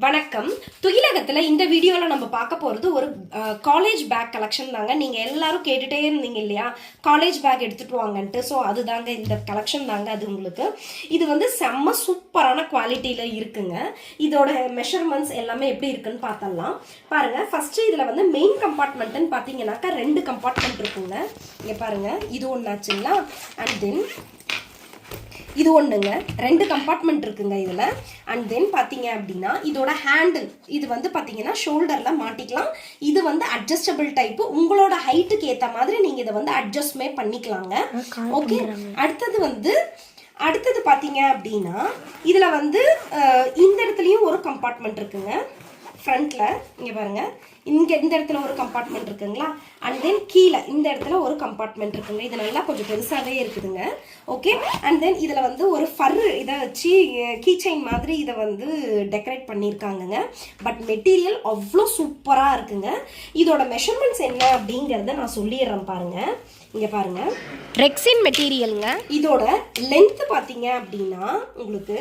வணக்கம். துகிலகத்துல இந்த வீடியோல நம்ம பார்க்க போறது ஒரு காலேஜ் பேக் கலெக்ஷன் தாங்க. நீங்க எல்லாரும் கேட்டுட்டே இருந்தீங்க இல்லையா, காலேஜ் பேக் எடுத்துட்டு வாங்கன்ட்டு. ஸோ அதுதாங்க இந்த கலெக்ஷன் தாங்க. அது உங்களுக்கு இது வந்து செம்ம சூப்பரான குவாலிட்டியில இருக்குங்க. இதோட மெஷர்மெண்ட்ஸ் எல்லாமே எப்படி இருக்குன்னு பார்த்தலாம். பாருங்க, ஃபர்ஸ்ட் இதுல வந்து மெயின் கம்பார்ட்மெண்ட்னு பார்த்தீங்கன்னாக்கா 2 கம்பார்ட்மெண்ட் இருக்குங்க. இங்க பாருங்க, இது ஒன்னாச்சுங்களா. அண்ட் தென் இது ஒன்றுங்க, 2 கம்பார்ட்மெண்ட் இருக்குங்க இதில். அண்ட் தென் பார்த்தீங்க அப்படின்னா இதோட ஹேண்டில் இது வந்து பார்த்தீங்கன்னா ஷோல்டரில் மாட்டிக்கலாம். இது வந்து அட்ஜஸ்டபிள் டைப்பு. உங்களோட ஹைட்டுக்கு ஏற்ற மாதிரி நீங்கள் இதை வந்து அட்ஜஸ்ட்மே பண்ணிக்கலாங்க. ஓகே, அடுத்தது பார்த்தீங்க அப்படின்னா இதில் வந்து இந்த இடத்துலையும் ஒரு கம்பார்ட்மெண்ட் இருக்குங்க. ஃப்ரண்ட்டில் இங்கே பாருங்கள், இந்த இடத்துல ஒரு கம்பார்ட்மெண்ட் இருக்குங்களா. அண்ட் தென் கீழே இந்த இடத்துல ஒரு கம்பார்ட்மெண்ட் இருக்குங்க. இது நல்லா கொஞ்சம் பெருசாகவே இருக்குதுங்க. ஓகே, அண்ட் தென் இதில் வந்து ஒரு ஃபர் இதை வச்சு கீ செயின் மாதிரி இதை வந்து டெக்கரேட் பண்ணியிருக்காங்கங்க. பட் மெட்டீரியல் அவ்வளோ சூப்பராக இருக்குங்க. இதோட மெஷர்மெண்ட்ஸ் என்ன அப்படிங்கிறத நான் சொல்லிடுறேன் பாருங்க. இங்கே பாருங்க, ரெக்ஸின் மெட்டீரியலுங்க. இதோட லென்த் பார்த்தீங்க அப்படின்னா உங்களுக்கு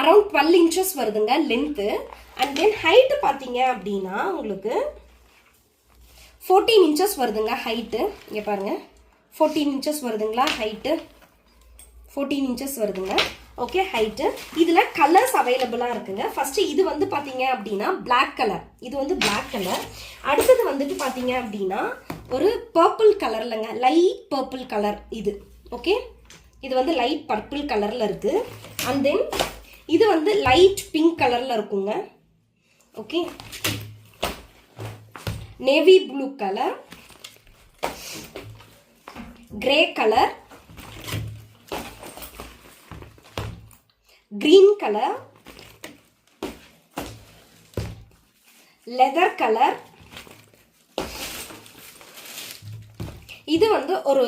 அரௌண்ட் 12 இன்ச்சஸ் வருதுங்க லென்த்து. அண்ட் தென் ஹைட்டு பார்த்தீங்க அப்படின்னா உங்களுக்கு 14 இன்ச்சஸ் வருதுங்க ஹைட்டு. இங்கே பாருங்க, 14 இன்ச்சஸ் வருதுங்களா ஹைட்டு, 14 இன்ச்சஸ் வருதுங்க. Okay, height. இதில் கலர்ஸ் அவைலபிளாக இருக்குங்க. ஃபர்ஸ்ட் இது வந்து பார்த்தீங்க அப்படின்னா பிளாக் கலர், இது வந்து பிளாக் கலர். அடுத்தது வந்துட்டு பார்த்தீங்க அப்படின்னா ஒரு பர்பிள் கலர்லங்க, லைட் பர்பிள் கலர் இது. ஓகே, இது வந்து லைட் பர்பிள் கலரில் இருக்குது. அண்ட் தென் இது வந்து லைட் பிங்க் கலரில் இருக்குங்க. Okay, navy blue colour, grey colour, green colour, leather colour. இது வந்து ஒரு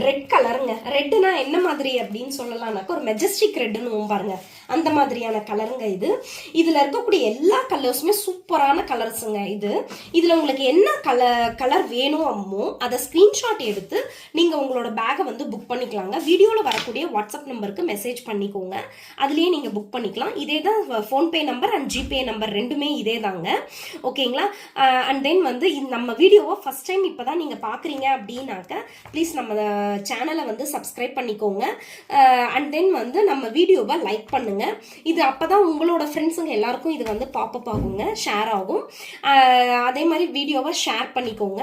ரெட் கலருங்க. ரெட்டுனா என்ன மாதிரி அப்படின்னு சொல்லலாம்னாக்கா ஒரு மெஜஸ்டிக் ரெட்டுன்னு பாருங்க, அந்த மாதிரியான கலருங்க இது. இதில் இருக்கக்கூடிய எல்லா கலர்ஸுமே சூப்பரான கலர்ஸுங்க இது. இதில் உங்களுக்கு என்ன கலர் வேணுமோ அதை ஸ்க்ரீன்ஷாட் எடுத்து நீங்கள் உங்களோட பேக்கை வந்து புக் பண்ணிக்கலாங்க. வீடியோவில் வரக்கூடிய வாட்ஸ்அப் நம்பருக்கு மெசேஜ் பண்ணிக்கோங்க, அதுலேயே நீங்கள் புக் பண்ணிக்கலாம். இதே தான் PhonePe number and GPay number ரெண்டுமே இதே தாங்க. ஓகேங்களா. அண்ட் தென் வந்து நம்ம வீடியோவை ஃபஸ்ட் டைம் இப்போ தான் நீங்கள் பார்க்குறீங்க அப்படின்னாக்க ப்ளீஸ் நம்ம சேனலை வந்து சப்ஸ்கிரைப் பண்ணிக்கோங்க. அண்ட் தென் வந்து நம்ம வீடியோவை லைக் பண்ணுங்க. இது அப்பதான் உங்களோட ஃப்ரெண்ட்ஸுங்க எல்லாருக்கும் இது வந்து பாப்பப் ஆகுங்க, ஷேர் ஆகும். அதே மாதிரி வீடியோவை ஷேர் பண்ணிக்கோங்க.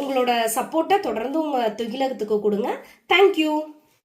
உங்களோட சப்போர்ட்டை தொடர்ந்து உங்கள் துகிலகத்துக்கு கொடுங்க. தேங்க்யூ.